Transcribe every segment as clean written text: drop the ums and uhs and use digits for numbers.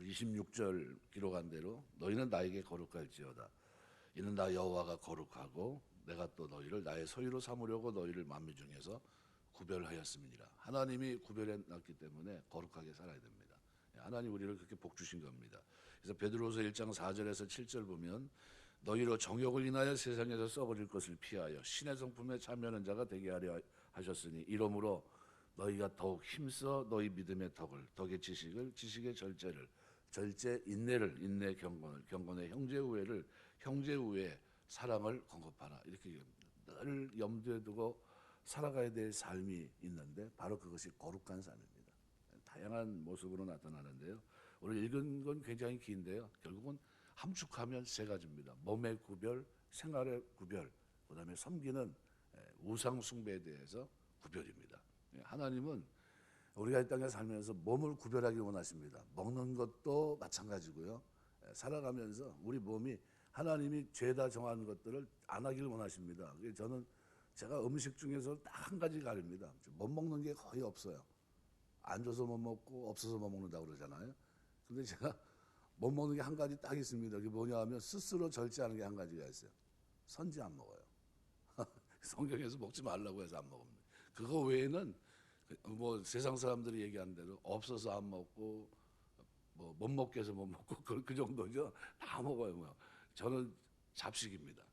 26절 기록한 대로 너희는 나에게 거룩할지어다. 이는 나 여호와가 거룩하고 내가 또 너희를 나의 소유로 삼으려고 너희를 만민 중에서 구별하였음이니라. 하나님이 구별해 놨기 때문에 거룩하게 살아야 됩니다. 하나님 우리를 그렇게 복 주신 겁니다. 그래서 베드로서 1장 4절에서 7절 보면 너희로 정욕을 인하여 세상에서 썩어질 것을 피하여 신의 성품에 참여하는 자가 되게 하려 하셨으니 이러므로 너희가 더욱 힘써 너희 믿음의 덕의 지식을, 지식의 절제를, 절제 인내를, 인내 경건을, 경건의 형제 우애를, 형제 우애 사랑을 공급하라. 이렇게 얘기합니다. 늘 염두에 두고 살아가야 될 삶이 있는데 바로 그것이 거룩한 삶입니다. 다양한 모습으로 나타나는데요. 오늘 읽은 건 굉장히 긴데요. 결국은 함축하면 세 가지입니다. 몸의 구별, 생활의 구별, 그다음에 섬기는 우상 숭배에 대해서 구별입니다. 하나님은 우리가 이 땅에 살면서 몸을 구별하기 원하십니다. 먹는 것도 마찬가지고요. 살아가면서 우리 몸이 하나님이 죄다 정한 것들을 안 하기를 원하십니다. 저는 제가 음식 중에서 딱 한 가지 가립니다. 못 먹는 게 거의 없어요. 안 줘서 못 먹고 없어서 못 먹는다고 그러잖아요. 근데 제가 못 먹는 게 한 가지 딱 있습니다. 그게 뭐냐 하면 스스로 절제하는 게 한 가지가 있어요. 선지 안 먹어요. 성경에서 먹지 말라고 해서 안 먹습니다. 그거 외에는 뭐 세상 사람들이 얘기하는 대로 없어서 안 먹고 뭐 못 먹게 해서 못 먹고 그 정도죠. 다 먹어요. 뭐. 저는 잡식입니다.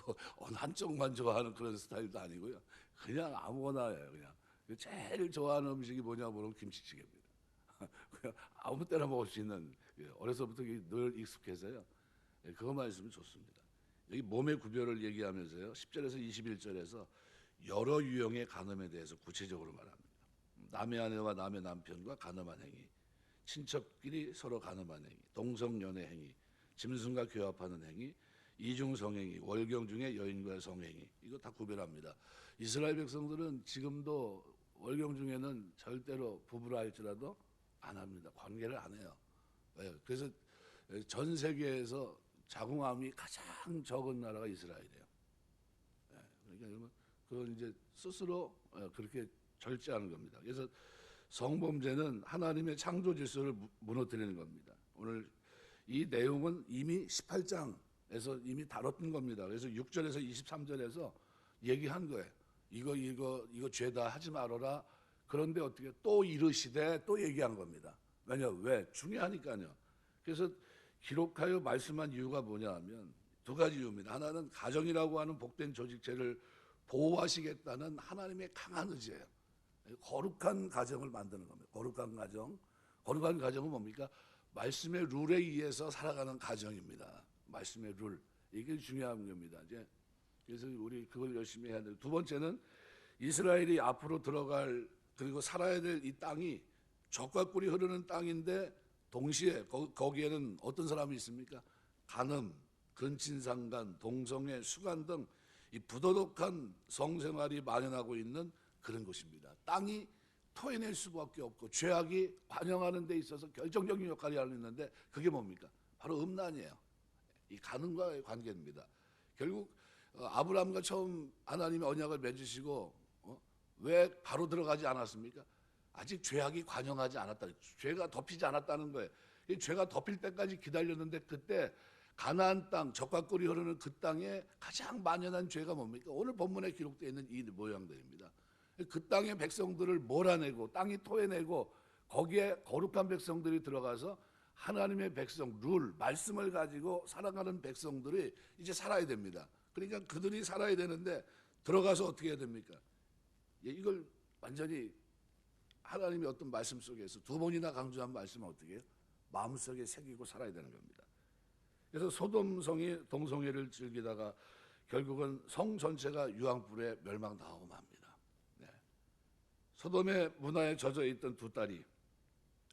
뭐 어느 한쪽만 좋아하는 그런 스타일도 아니고요. 그냥 아무거나 해요. 그냥 제일 좋아하는 음식이 뭐냐 보면 김치찌개입니다. 그냥 아무 때나 먹을 수 있는 어려서부터 늘 익숙해서요. 그것만 있으면 좋습니다. 여기 몸의 구별을 얘기하면서요. 10절에서 21절에서 여러 유형의 간음에 대해서 구체적으로 말합니다. 남의 아내와 남의 남편과 간음한 행위, 친척끼리 서로 간음한 행위, 동성연애 행위, 짐승과 교합하는 행위, 이중성행위, 월경 중에 여인과의 성행위, 이거 다 구별합니다. 이스라엘 백성들은 지금도 월경 중에는 절대로 부부라 할지라도 안 합니다. 관계를 안 해요. 그래서 전 세계에서 자궁암이 가장 적은 나라가 이스라엘이에요. 그러니까 그건 이제 스스로 그렇게 절제하는 겁니다. 그래서 성범죄는 하나님의 창조 질서를 무너뜨리는 겁니다. 오늘 이 내용은 이미 18장에서 이미 다뤘던 겁니다. 그래서 6절에서 23절에서 얘기한 거예요. 이거 죄다 하지 말아라. 그런데 어떻게 또 이르시되 또 얘기한 겁니다. 왜? 중요하니까요. 그래서 기록하여 말씀한 이유가 뭐냐 하면 두 가지 이유입니다. 하나는 가정이라고 하는 복된 조직체를 보호하시겠다는 하나님의 강한 의지예요. 거룩한 가정을 만드는 겁니다. 거룩한 가정. 거룩한 가정은 뭡니까? 말씀의 룰에 의해서 살아가는 가정입니다. 말씀의 룰. 이게 중요한 겁니다. 이제 그래서 우리 그걸 열심히 해야 돼요. 두 번째는 이스라엘이 앞으로 들어갈 그리고 살아야 될 이 땅이 젖과 꿀이 흐르는 땅인데 동시에 거기에는 어떤 사람이 있습니까? 간음, 근친상간, 동성애, 수간 등 이 부도덕한 성생활이 만연하고 있는 그런 곳입니다. 땅이 토해낼 수밖에 없고 죄악이 반영하는 데 있어서 결정적인 역할을 하고 있는데 그게 뭡니까? 바로 음란이에요. 이 간음과의 관계입니다. 결국 아브라함과 처음 하나님의 언약을 맺으시고 왜 바로 들어가지 않았습니까? 아직 죄악이 관영하지 않았다. 죄가 덮이지 않았다는 거예요. 이 죄가 덮일 때까지 기다렸는데 그때 가나안 땅, 젖과 꿀이 흐르는 그 땅에 가장 만연한 죄가 뭡니까? 오늘 본문에 기록되어 있는 이 모양들입니다. 그 땅의 백성들을 몰아내고 땅이 토해내고 거기에 거룩한 백성들이 들어가서 하나님의 백성, 룰, 말씀을 가지고 살아가는 백성들이 이제 살아야 됩니다. 그러니까 그들이 살아야 되는데 들어가서 어떻게 해야 됩니까? 이걸 완전히 하나님의 어떤 말씀 속에서 두 번이나 강조한 말씀은 어떻게 해요? 마음속에 새기고 살아야 되는 겁니다. 그래서 소돔성이 동성애를 즐기다가 결국은 성 전체가 유황불에 멸망당하고 맙니다. 소돔의 문화에 젖어 있던 두 딸이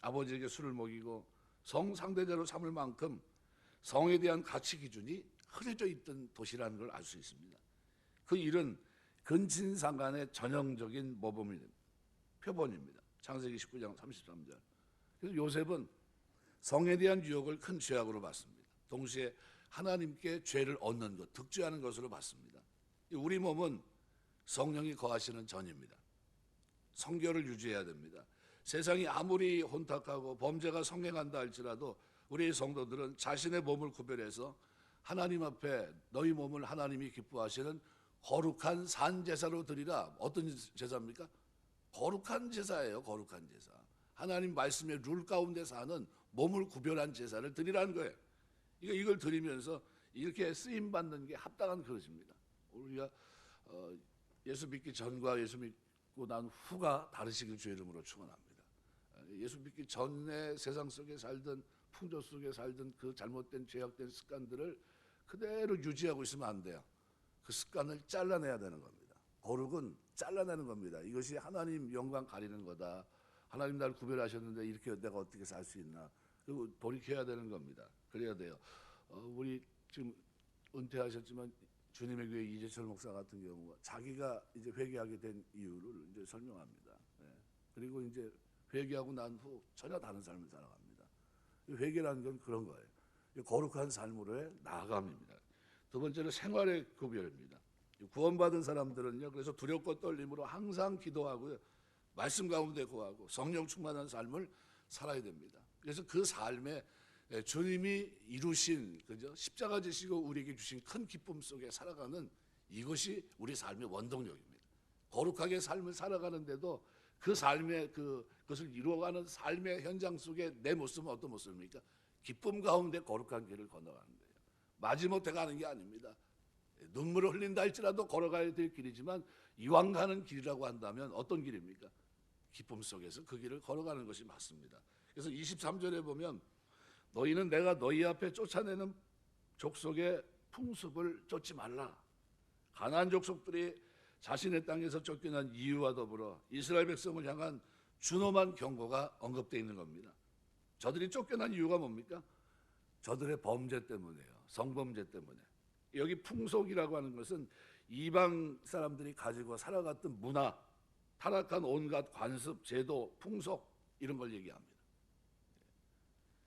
아버지에게 술을 먹이고 성 상대자로 삼을 만큼 성에 대한 가치 기준이 흐려져 있던 도시라는 걸 알 수 있습니다. 그 일은 근친상간의 전형적인 모범입니다. 표본입니다. 창세기 19장 33절. 그래서 요셉은 성에 대한 유혹을 큰 죄악으로 봤습니다. 동시에 하나님께 죄를 얻는 것, 득죄하는 것으로 봤습니다. 우리 몸은 성령이 거하시는 전입니다. 성결을 유지해야 됩니다. 세상이 아무리 혼탁하고 범죄가 성행한다 할지라도 우리 성도들은 자신의 몸을 구별해서 하나님 앞에 너희 몸을 하나님이 기뻐하시는 거룩한 산 제사로 드리라. 어떤 제사입니까? 거룩한 제사예요. 거룩한 제사. 하나님 말씀의 룰 가운데 사는 몸을 구별한 제사를 드리라는 거예요. 이걸 드리면서 이렇게 쓰임 받는 게 합당한 그릇입니다. 우리가 예수 믿기 전과 예수 믿고 난 후가 다르시길 주의 이름으로 축원합니다. 예수 믿기 전에 세상 속에 살던 풍조 속에 살던 그 잘못된 죄악된 습관들을 그대로 유지하고 있으면 안 돼요. 그 습관을 잘라내야 되는 겁니다. 거룩은 잘라내는 겁니다. 이것이 하나님 영광 가리는 거다. 하나님 날 구별하셨는데 이렇게 내가 어떻게 살 수 있나. 그리고 돌이켜야 되는 겁니다. 그래야 돼요. 우리 지금 은퇴하셨지만 주님의 교회 이재철 목사 같은 경우가 자기가 이제 회개하게 된 이유를 이제 설명합니다. 그리고 이제 회개하고 난 후 전혀 다른 삶을 살아갑니다. 회개라는 건 그런 거예요. 거룩한 삶으로의 나아감입니다. 두 번째는 생활의 구별입니다. 구원받은 사람들은요, 그래서 두렵고 떨림으로 항상 기도하고요, 말씀 가운데 구하고 성령 충만한 삶을 살아야 됩니다. 그래서 그 삶에 주님이 이루신 그죠? 십자가 지시고 우리에게 주신 큰 기쁨 속에 살아가는 이것이 우리 삶의 원동력입니다. 거룩하게 삶을 살아가는데도 그 삶의 그것을 이루어가는 삶의 현장 속에 내 모습은 어떤 모습입니까? 기쁨 가운데 거룩한 길을 건너가는 거예요. 마지못해 가는 게 아닙니다. 눈물을 흘린다 할지라도 걸어가야 될 길이지만 이왕 가는 길이라고 한다면 어떤 길입니까? 기쁨 속에서 그 길을 걸어가는 것이 맞습니다. 그래서 23절에 보면 너희는 내가 너희 앞에 쫓아내는 족속의 풍습을 쫓지 말라. 가나안 족속들이 자신의 땅에서 쫓겨난 이유와 더불어 이스라엘 백성을 향한 준엄한 경고가 언급되어 있는 겁니다. 저들이 쫓겨난 이유가 뭡니까? 저들의 범죄 때문이에요. 성범죄 때문에. 여기 풍속이라고 하는 것은 이방 사람들이 가지고 살아갔던 문화, 타락한 온갖 관습, 제도, 풍속 이런 걸 얘기합니다.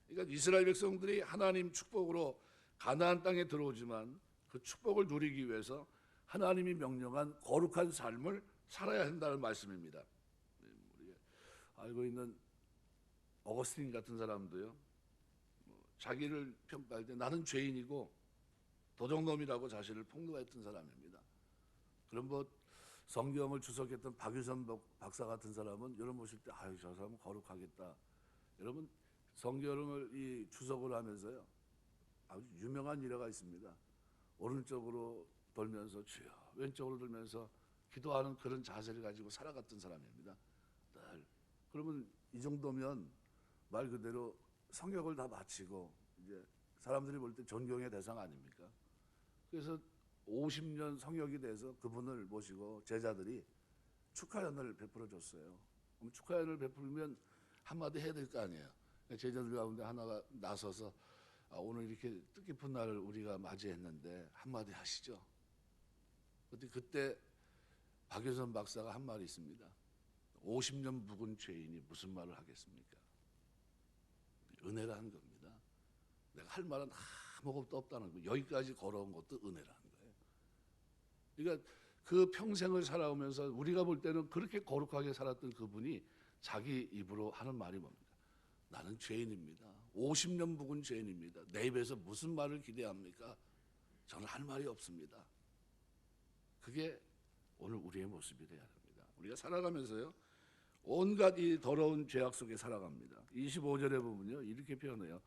그러니까 이스라엘 백성들이 하나님 축복으로 가나안 땅에 들어오지만 그 축복을 누리기 위해서 하나님이 명령한 거룩한 삶을 살아야 한다는 말씀입니다. 우리가 알고 있는 어거스틴 같은 사람도요, 자기를 평가할 때 나는 죄인이고 도적놈이라고 자신을 폭로했던 사람입니다. 그럼 성경을 주석했던 박유선 박사 같은 사람은 여러분 보실 때 아유 저 사람은 거룩하겠다. 여러분 성경을 이 주석을 하면서요 아주 유명한 일화가 있습니다. 오른쪽으로 돌면서 주여, 왼쪽으로 돌면서 기도하는 그런 자세를 가지고 살아갔던 사람입니다. 늘. 그러면 이 정도면 말 그대로 성역을 다 마치고 이제 사람들이 볼 때 존경의 대상 아닙니까? 그래서 50년 성역이 돼서 그분을 모시고 제자들이 축하연을 베풀어 줬어요. 그럼 축하연을 베풀면 한마디 해야 될 거 아니에요. 제자들 가운데 하나가 나서서 오늘 이렇게 뜻깊은 날을 우리가 맞이했는데 한마디 하시죠. 그때 박유선 박사가 한 말이 있습니다. 50년 묵은 죄인이 무슨 말을 하겠습니까? 은혜라는 겁니다. 내가 할 말은 아무것도 없다는 거. 여기까지 걸어온 것도 은혜라는 거예요. 그러니까 그 평생을 살아오면서 우리가 볼 때는 그렇게 거룩하게 살았던 그분이 자기 입으로 하는 말이 뭡니까? 나는 죄인입니다. 50년 묵은 죄인입니다. 내 입에서 무슨 말을 기대합니까? 저는 할 말이 없습니다. 그게 오늘 우리의 모습이 되어야 합니다. 우리가 살아가면서요, 온갖 이 더러운 죄악 속에 살아갑니다. 25절에 보면요, 이렇게 표현해요.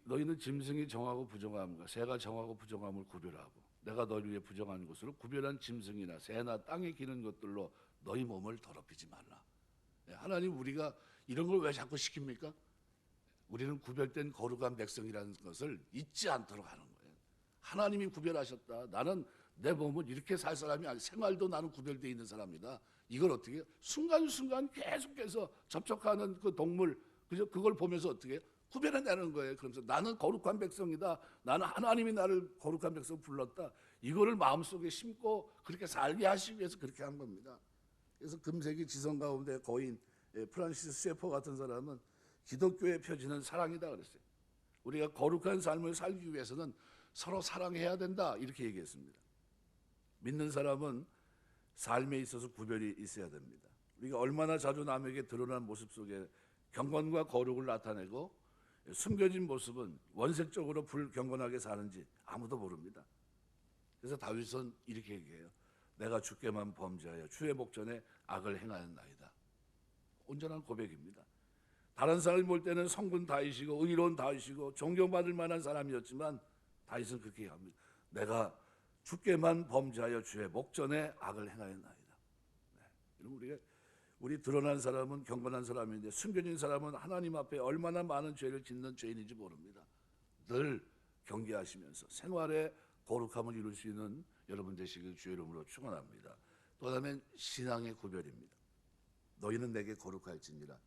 너희는 짐승이 정하고 부정함과 새가 정하고 부정함을 구별하고 내가 너희 위해 부정한 것으로 구별한 짐승이나 새나 땅에 기는 것들로 너희 몸을 더럽히지 말라. 하나님 우리가 이런 걸 왜 자꾸 시킵니까? 우리는 구별된 거룩한 백성이라는 것을 잊지 않도록 하는 거예요. 하나님이 구별하셨다. 나는 내 몸은 이렇게 살 사람이 아니, 생활도 나는 구별되어 있는 사람이다. 이걸 어떻게 해요? 순간순간 계속해서 접촉하는 그 동물, 그걸 보면서 어떻게 해요? 구별해내는 거예요. 그러면서 나는 거룩한 백성이다. 나는 하나님이 나를 거룩한 백성 불렀다. 이거를 마음속에 심고 그렇게 살게 하시기 위해서 그렇게 한 겁니다. 그래서 금세기 지성 가운데 거인 프란시스 셰퍼 같은 사람은 기독교의 표지는 사랑이다 그랬어요. 우리가 거룩한 삶을 살기 위해서는 서로 사랑해야 된다 이렇게 얘기했습니다. 믿는 사람은 삶에 있어서 구별이 있어야 됩니다. 우리가 얼마나 자주 남에게 드러난 모습 속에 경건과 거룩을 나타내고 숨겨진 모습은 원색적으로 불경건하게 사는지 아무도 모릅니다. 그래서 다윗은 이렇게 얘기해요. 내가 주께만 범죄하여 주의 목전에 악을 행하였나이다. 온전한 고백입니다. 다른 사람이 볼 때는 성군 다윗이고 의로운 다윗이고 존경받을 만한 사람이었지만 다윗은 그렇게 합니다. 내가 주께만 범죄하여 주의 목전에 악을 행하였나이다. 네. 우리 드러난 사람은 경건한 사람인데 숨겨진 사람은 하나님 앞에 얼마나 많은 죄를 짓는 죄인인지 모릅니다. 늘 경계하시면서 생활에 거룩함을 이룰 수 있는 여러분 되시길 주의 이름으로 축원합니다. 또 다음엔 신앙의 구별입니다. 너희는 내게 거룩할지니라.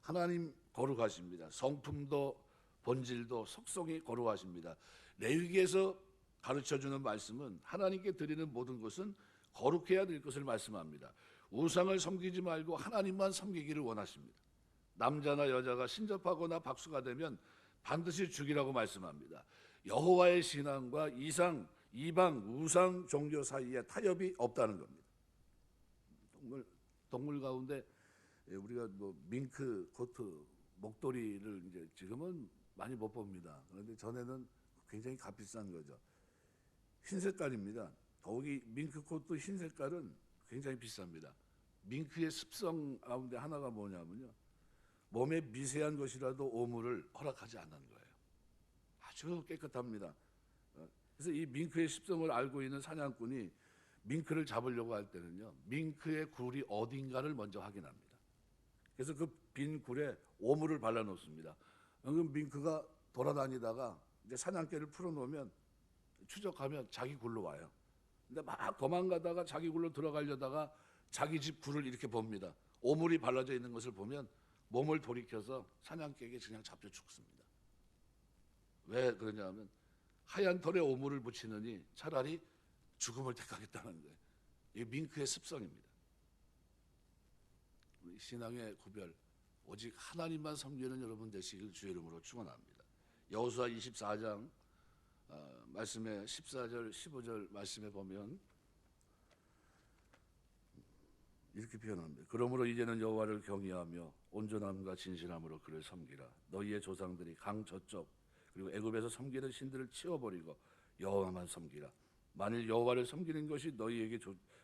하나님 거룩하십니다. 성품도 본질도 속성이 거룩하십니다. 레위기에서 가르쳐주는 말씀은 하나님께 드리는 모든 것은 거룩해야 될 것을 말씀합니다. 우상을 섬기지 말고 하나님만 섬기기를 원하십니다. 남자나 여자가 신접하거나 박수가 되면 반드시 죽이라고 말씀합니다. 여호와의 신앙과 이방 우상 종교 사이에 타협이 없다는 겁니다. 동물 가운데 우리가 밍크 코트 목도리를 이제 지금은 많이 못 봅니다. 그런데 전에는 굉장히 값비싼 거죠. 흰 색깔입니다. 더욱이 밍크 코트 흰 색깔은 굉장히 비쌉니다. 밍크의 습성 가운데 하나가 뭐냐면요, 몸에 미세한 것이라도 오물을 허락하지 않는 거예요. 아주 깨끗합니다. 그래서 이 밍크의 습성을 알고 있는 사냥꾼이 밍크를 잡으려고 할 때는요, 밍크의 굴이 어딘가를 먼저 확인합니다. 그래서 그 빈 굴에 오물을 발라놓습니다. 그럼 밍크가 돌아다니다가 이제 사냥개를 풀어놓으면 추적하면 자기 굴로 와요. 근데 막 도망가다가 자기 굴로 들어가려다가 자기 집 굴을 이렇게 봅니다. 오물이 발라져 있는 것을 보면 몸을 돌이켜서 사냥개에게 그냥 잡혀 죽습니다. 왜 그러냐 하면 하얀 털에 오물을 붙이느니 차라리 죽음을 택하겠다는 거예요. 이게 밍크의 습성입니다. 우리 신앙의 구별, 오직 하나님만 섬기는 여러분 되시길 주의 이름으로 축원합니다. 여호수아 24장 말씀에 14절 15절 말씀에 보면 이렇게 표현합니다. 그러므로 이제는 여호와를 경외하며 온전함과 진실함으로 그를 섬기라. 너희의 조상들이 강 저쪽 그리고 애굽에서 섬기는 신들을 치워버리고 여호와만 섬기라. 만일 여호와를 섬기는 것이 너희에게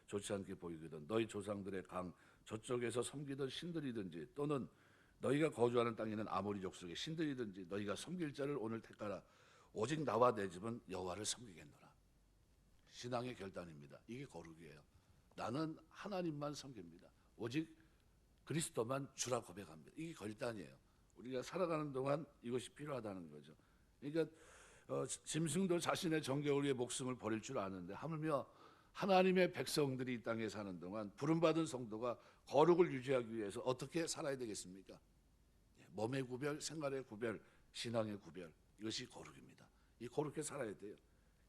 좋지 않게 보이거든 너희 조상들의 강 저쪽에서 섬기던 신들이든지 또는 너희가 거주하는 땅에 있는 아모리 족속의 신들이든지 너희가 섬길 자를 오늘 택하라. 오직 나와 내 집은 여호와를 섬기겠노라. 신앙의 결단입니다. 이게 거룩이에요. 나는 하나님만 섬깁니다. 오직 그리스도만 주라 고백합니다. 이게 결단이에요. 우리가 살아가는 동안 이것이 필요하다는 거죠. 그러니까 짐승도 자신의 정결을 위해 목숨을 버릴 줄 아는데 하물며 하나님의 백성들이 이 땅에 사는 동안 부름받은 성도가 거룩을 유지하기 위해서 어떻게 살아야 되겠습니까? 몸의 구별, 생활의 구별, 신앙의 구별, 이것이 거룩입니다. 이 거룩해 살아야 돼요.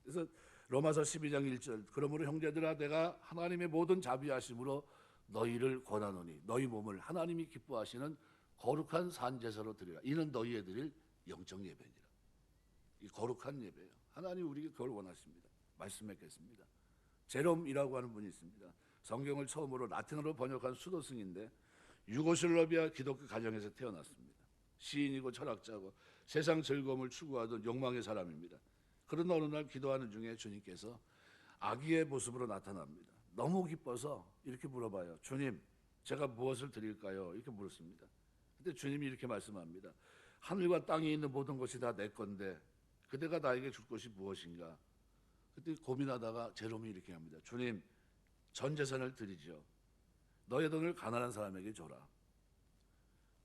그래서 로마서 12장 1절 그러므로 형제들아 내가 하나님의 모든 자비하심으로 너희를 권하노니 너희 몸을 하나님이 기뻐하시는 거룩한 산제사로 드리라. 이는 너희의 드릴 영적 예배니라. 이 거룩한 예배예요. 하나님 우리에게 그걸 원하십니다. 말씀 맺겠습니다. 제롬이라고 하는 분이 있습니다. 성경을 처음으로 라틴어로 번역한 수도승인데 유고슬라비아 기독교 가정에서 태어났습니다. 시인이고 철학자고 세상 즐거움을 추구하던 욕망의 사람입니다. 그런 어느 날 기도하는 중에 주님께서 아기의 모습으로 나타납니다. 너무 기뻐서 이렇게 물어봐요. 주님, 제가 무엇을 드릴까요? 이렇게 물었습니다. 그때 주님이 이렇게 말씀합니다. 하늘과 땅에 있는 모든 것이 다 내 건데 그대가 나에게 줄 것이 무엇인가? 그때 고민하다가 제롬이 이렇게 합니다. 주님, 전 재산을 드리죠. 너의 돈을 가난한 사람에게 줘라.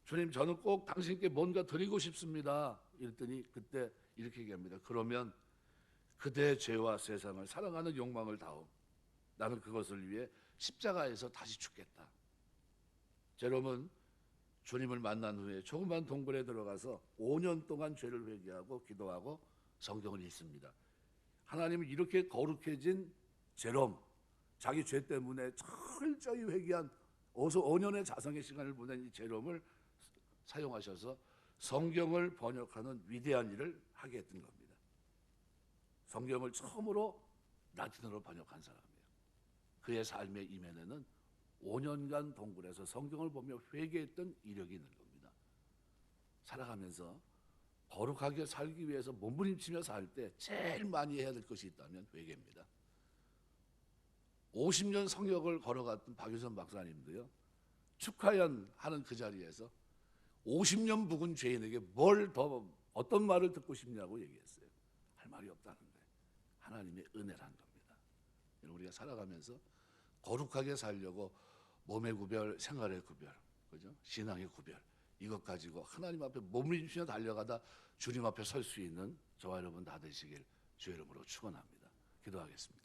주님, 저는 꼭 당신께 뭔가 드리고 싶습니다. 이랬더니 그때 이렇게 얘기합니다. 그러면 그대의 죄와 세상을 사랑하는 욕망을 다오. 나는 그것을 위해 십자가에서 다시 죽겠다. 제롬은 주님을 만난 후에 조그만 동굴에 들어가서 5년 동안 죄를 회개하고 기도하고 성경을 읽습니다. 하나님은 이렇게 거룩해진 제롬, 자기 죄 때문에 철저히 회개한 5년의 자성의 시간을 보낸 이 제롬을 사용하셔서 성경을 번역하는 위대한 일을 하게 했던 겁니다. 성경을 처음으로 라틴어로 번역한 사람이에요. 그의 삶의 이면에는 5년간 동굴에서 성경을 보며 회개했던 이력이 있는 겁니다. 살아가면서 거룩하게 살기 위해서 몸부림치며 살 때 제일 많이 해야 될 것이 있다면 회개입니다. 50년 성역을 걸어갔던 박유선 박사님도요, 축하연 하는 그 자리에서 50년 묵은 죄인에게 어떤 말을 듣고 싶냐고 얘기했어요. 할 말이 없다는데 하나님의 은혜란 겁니다. 우리가 살아가면서 거룩하게 살려고 몸의 구별, 생활의 구별, 그죠? 신앙의 구별, 이것 가지고 하나님 앞에 몸부림치며 달려가다 주님 앞에 설 수 있는 저와 여러분 다 되시길 주의 이름으로 축원합니다. 기도하겠습니다.